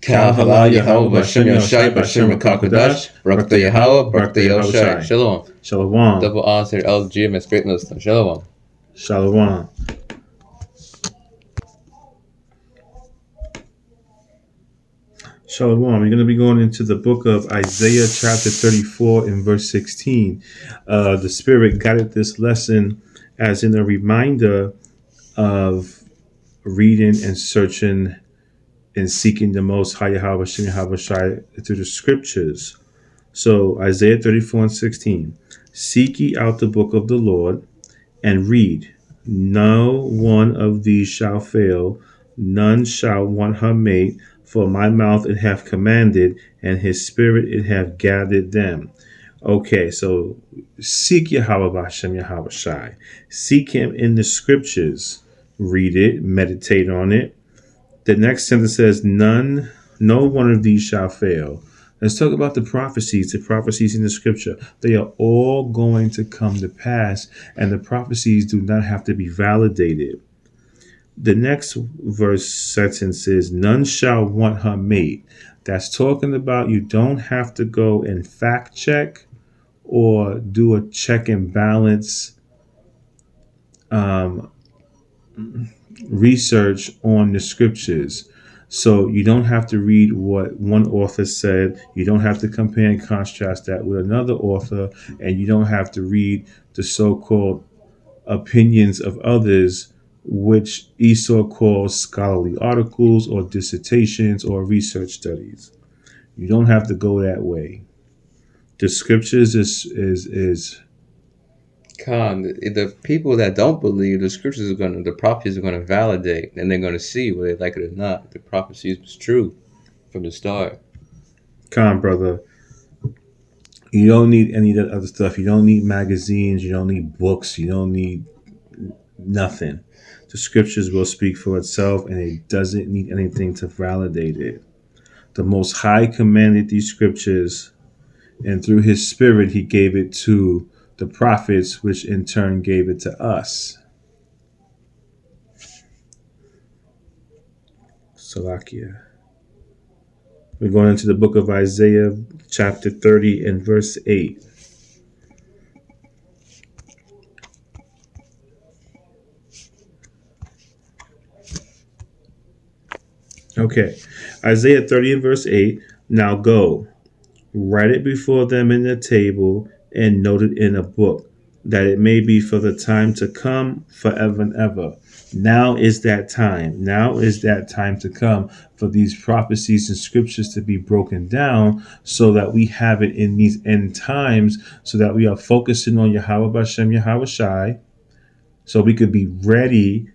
Kal Halal Yahweh Bashem Yoshai Bashem Kakodash Barakta Yahweh Barakta Yoshai. Shalom. Shalom. Double answer LG Miss Great Listener. Shalom. Shalom. Shalom. We're going to be going into the book of Isaiah chapter 34 and verse 16. The Spirit guided this lesson as in a reminder of reading and searching and seeking the Most High Yahweh Shai through the scriptures. So Isaiah 34 and 16. Seek ye out the book of the Lord and read. No one of these shall fail, none shall want her mate, for my mouth it hath commanded, and his spirit it hath gathered them. Okay, so seek Yahweh Bashem Yahweh Shai. Seek him in the scriptures. Read it, meditate on it. The next sentence says, no one of these shall fail. Let's talk about the prophecies in the scripture. They are all going to come to pass, and the prophecies do not have to be validated. The next verse sentence is, none shall want her mate. That's talking about you don't have to go and fact check or do a check and balance research on the scriptures. So you don't have to read what one author said. You don't have to compare and contrast that with another author. And you don't have to read the so-called opinions of others, which Esau calls scholarly articles or dissertations or research studies. You don't have to go that way. The scriptures is Khan, the people that don't believe, the prophecies are gonna validate, and they're gonna see whether they like it or not. The prophecies was true from the start. Khan, brother. You don't need any of that other stuff. You don't need magazines. You don't need books. You don't need nothing. The scriptures will speak for itself, and it doesn't need anything to validate it. The Most High commanded these scriptures, and through his spirit, he gave it to the prophets, which in turn gave it to us. Salakia. We're going into the book of Isaiah, chapter 30 and verse 8. Okay, Isaiah 30 and verse 8. Now go, write it before them in the table, and note it in a book, that it may be for the time to come, forever and ever. Now is that time. Now is that time to come for these prophecies and scriptures to be broken down, so that we have it in these end times, so that we are focusing on Yahweh Bashem Yahweh Shai, so we could be ready,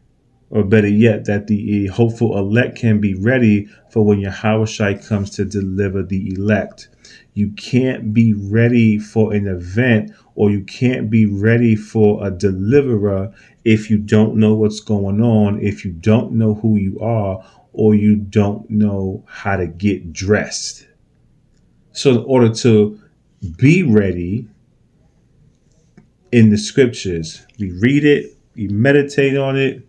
or better yet, that the hopeful elect can be ready for when Yahweh Shai comes to deliver the elect. You can't be ready for an event, or you can't be ready for a deliverer if you don't know what's going on, if you don't know who you are, or you don't know how to get dressed. So in order to be ready in the scriptures, we read it, we meditate on it.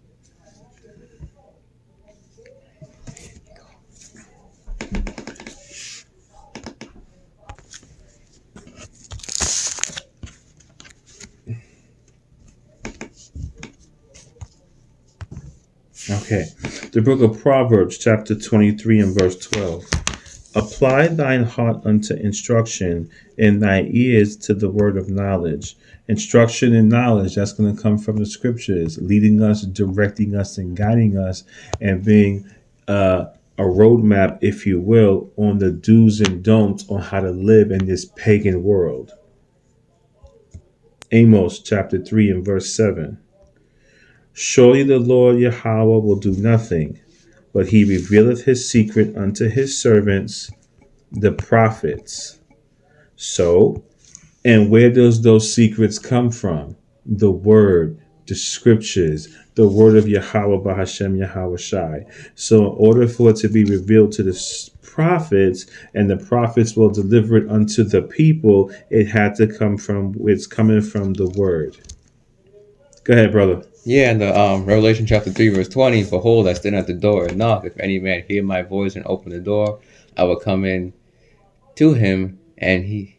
Okay, the book of Proverbs, chapter 23 and verse 12. Apply thine heart unto instruction, and thy ears to the word of knowledge. Instruction and knowledge, that's going to come from the scriptures, leading us, directing us, and guiding us, and being a roadmap, if you will, on the do's and don'ts on how to live in this pagan world. Amos, chapter 3 and verse 7. Surely the Lord Yahweh will do nothing, but he revealeth his secret unto his servants, the prophets. So, and where does those secrets come from? The word, the scriptures, the word of Yahweh Bahashem Yahweh Shai. So in order for it to be revealed to the prophets, and the prophets will deliver it unto the people, it had to come from, it's coming from the word. Go ahead, brother. Yeah, in the Revelation chapter 3, verse 20, behold, I stand at the door and knock. If any man hear my voice and open the door, I will come in to him, and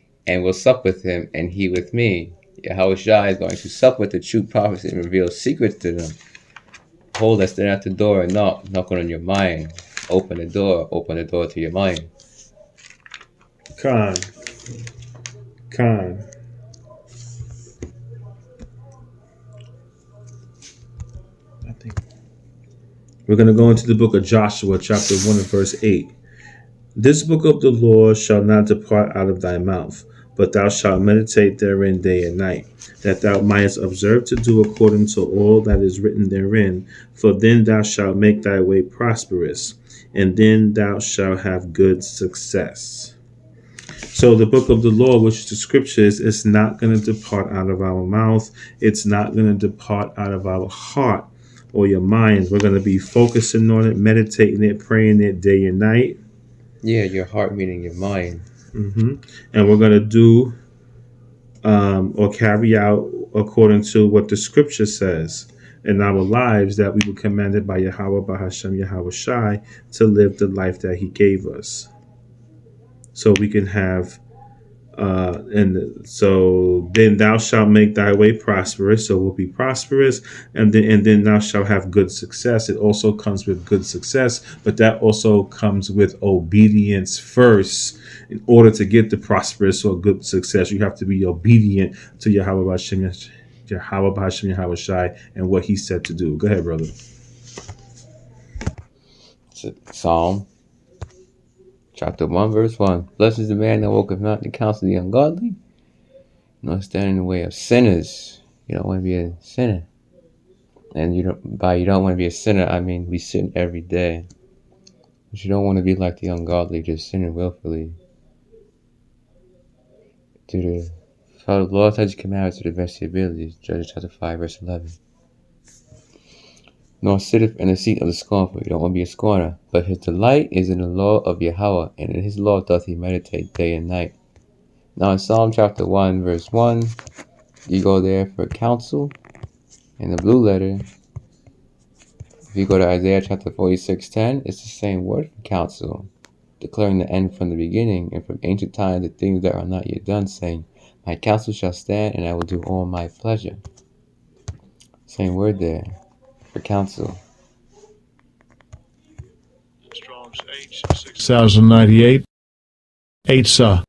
will sup with him, and he with me. Yahweh Shai is going to sup with the true prophets and reveal secrets to them. Behold, I stand at the door and knock, knocking on your mind. Open the door to your mind. Khan. Khan. I think we're going to go into the book of Joshua, chapter 1 and verse 8. This book of the law shall not depart out of thy mouth, but thou shalt meditate therein day and night, that thou mightest observe to do according to all that is written therein. For then thou shalt make thy way prosperous, and then thou shalt have good success. So the book of the law, which is the scriptures, is not going to depart out of our mouth. It's not going to depart out of our heart or your mind. We're going to be focusing on it, meditating it, praying it day and night. Yeah, your heart meaning your mind. And we're going to do or carry out according to what the scripture says in our lives, that we were commanded by Yahweh, by Hashem, Yahweh Shai, to live the life that he gave us. So we can have, and so then thou shalt make thy way prosperous. So we'll be prosperous, and then thou shalt have good success. It also comes with good success, but that also comes with obedience first. In order to get the prosperous or good success, you have to be obedient to Yahweh Hashem, Yahweh Shai, and what he said to do. Go ahead, brother. Psalm chapter 1, verse 1. Blessed is the man that walketh not in the counsel of the ungodly, nor stand in the way of sinners. You don't want to be a sinner. And you don't want to be a sinner, I mean we sin every day. But you don't want to be like the ungodly, just sinning willfully. Follow the law, statutes, commandments to the best of your abilities. Judges chapter 5, verse 11. Nor sitteth in the seat of the scornful. You don't want to be a scorner. But his delight is in the law of Yahweh, and in his law doth he meditate day and night. Now in Psalm chapter 1, verse 1, you go there for counsel. In the blue letter, if you go to Isaiah chapter 46:10, it's the same word for counsel, declaring the end from the beginning, and from ancient times the things that are not yet done, saying, my counsel shall stand, and I will do all my pleasure. Same word there for counsel. Strong's H 6098. Eitzah.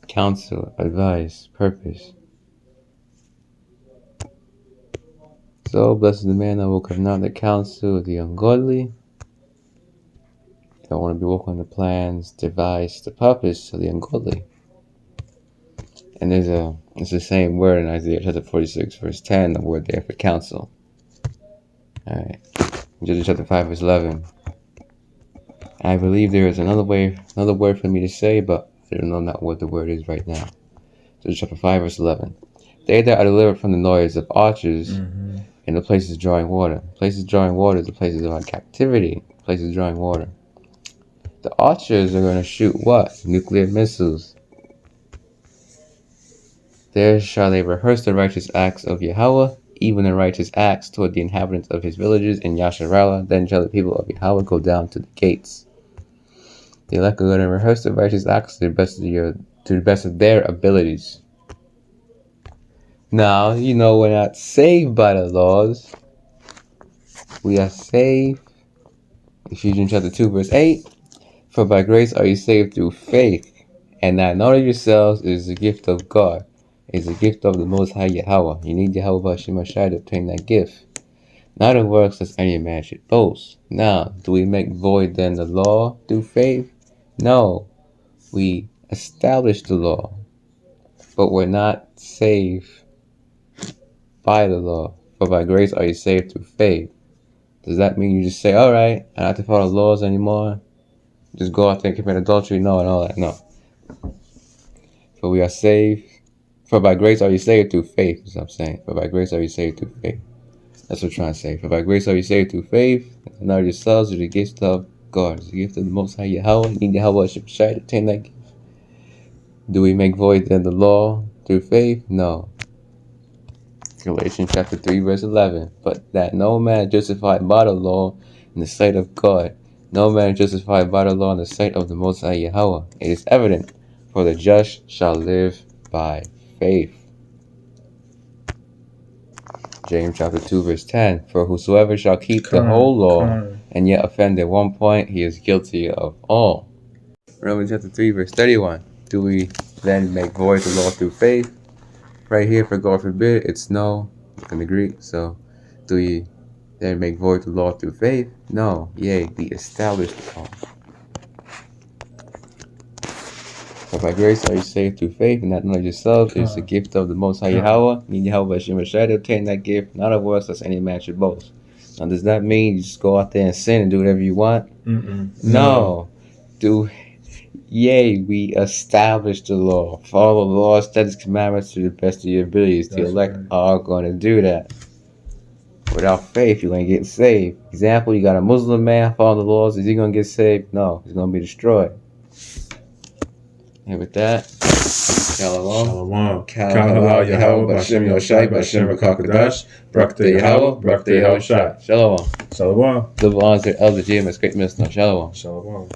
Counsel, advice, purpose. So blessed is the man that walketh not in the counsel of the ungodly. Don't want to be walking the plans, device, the purpose of the ungodly. And it's the same word in Isaiah chapter 46, verse 10, the word there for counsel. Alright. Judges chapter 5, verse 11. I believe there is another word for me to say, but I don't know not what the word is right now. Judges chapter 5, verse 11. They that are delivered from the noise of archers in the places drawing water. Places drawing water, the places of our captivity. Places drawing water. The archers are going to shoot what? Nuclear missiles. There shall they rehearse the righteous acts of Yahweh, even the righteous acts toward the inhabitants of his villages in Yasharallah. Then shall the people of Yahweh go down to the gates. The elect are going to rehearse the righteous acts to the best of their abilities. Now, we're not saved by the laws. We are saved. Ephesians chapter 2, verse 8. For by grace are you saved through faith, and that not of yourselves is the gift of God. It's the gift of the Most High Yahweh. You need Yahweh Hashem Shai to obtain that gift. Not of works lest any man should boast. Now, do we make void then the law through faith? No. We establish the law, but we're not saved by the law. For by grace are you saved through faith. Does that mean you just say, alright, I don't have to follow laws anymore? Just go out there and commit adultery? No, and all that. No. For we are saved. For by grace are you saved through faith, is what I'm saying. For by grace are you saved through faith. That's what I'm trying to say. For by grace are you saved through faith, and not yourselves are the gift of God. It's the gift of the Most High Yahweh. You need Yahweh Hashem Shai to obtain that gift. Do we make void then the law through faith? No. Galatians chapter 3, verse 11. But that no man justified by the law in the sight of God, no man is justified by the law in the sight of the Most High Yahweh. It is evident, for the just shall live by faith. James chapter 2, verse 10. For whosoever shall keep the whole law and yet offend at one point, he is guilty of all. Romans chapter 3, verse 31. Do we then make void the law through faith? Right here, for God forbid, it's no in the Greek. So, do we then make void the law through faith? No. Yea, we establish the law. For by grace are you saved through faith, and not knowledge yourself. It is the gift of the Most High Yahweh. Need Yahweh Hashem Rashai to obtain that gift, not of us, lest any man should boast. Now, does that mean you just go out there and sin and do whatever you want? No. Yea, we establish the law. Follow the law, statutes, commandments to the best of your abilities. The elect are going to do that. Without faith, you're going to get saved. Example, you got a Muslim man following the laws. Is he going to get saved? No, he's going to be destroyed. And with that, Shalom. Shalom. Kal Yahweh, Bashem Yoshai, Bashem Rakakadash, Brakte Yahweh, Brakte Yahushai. Shalom. Shalom. Double honors to Elder Jim as great minister. Shalom. Shalom.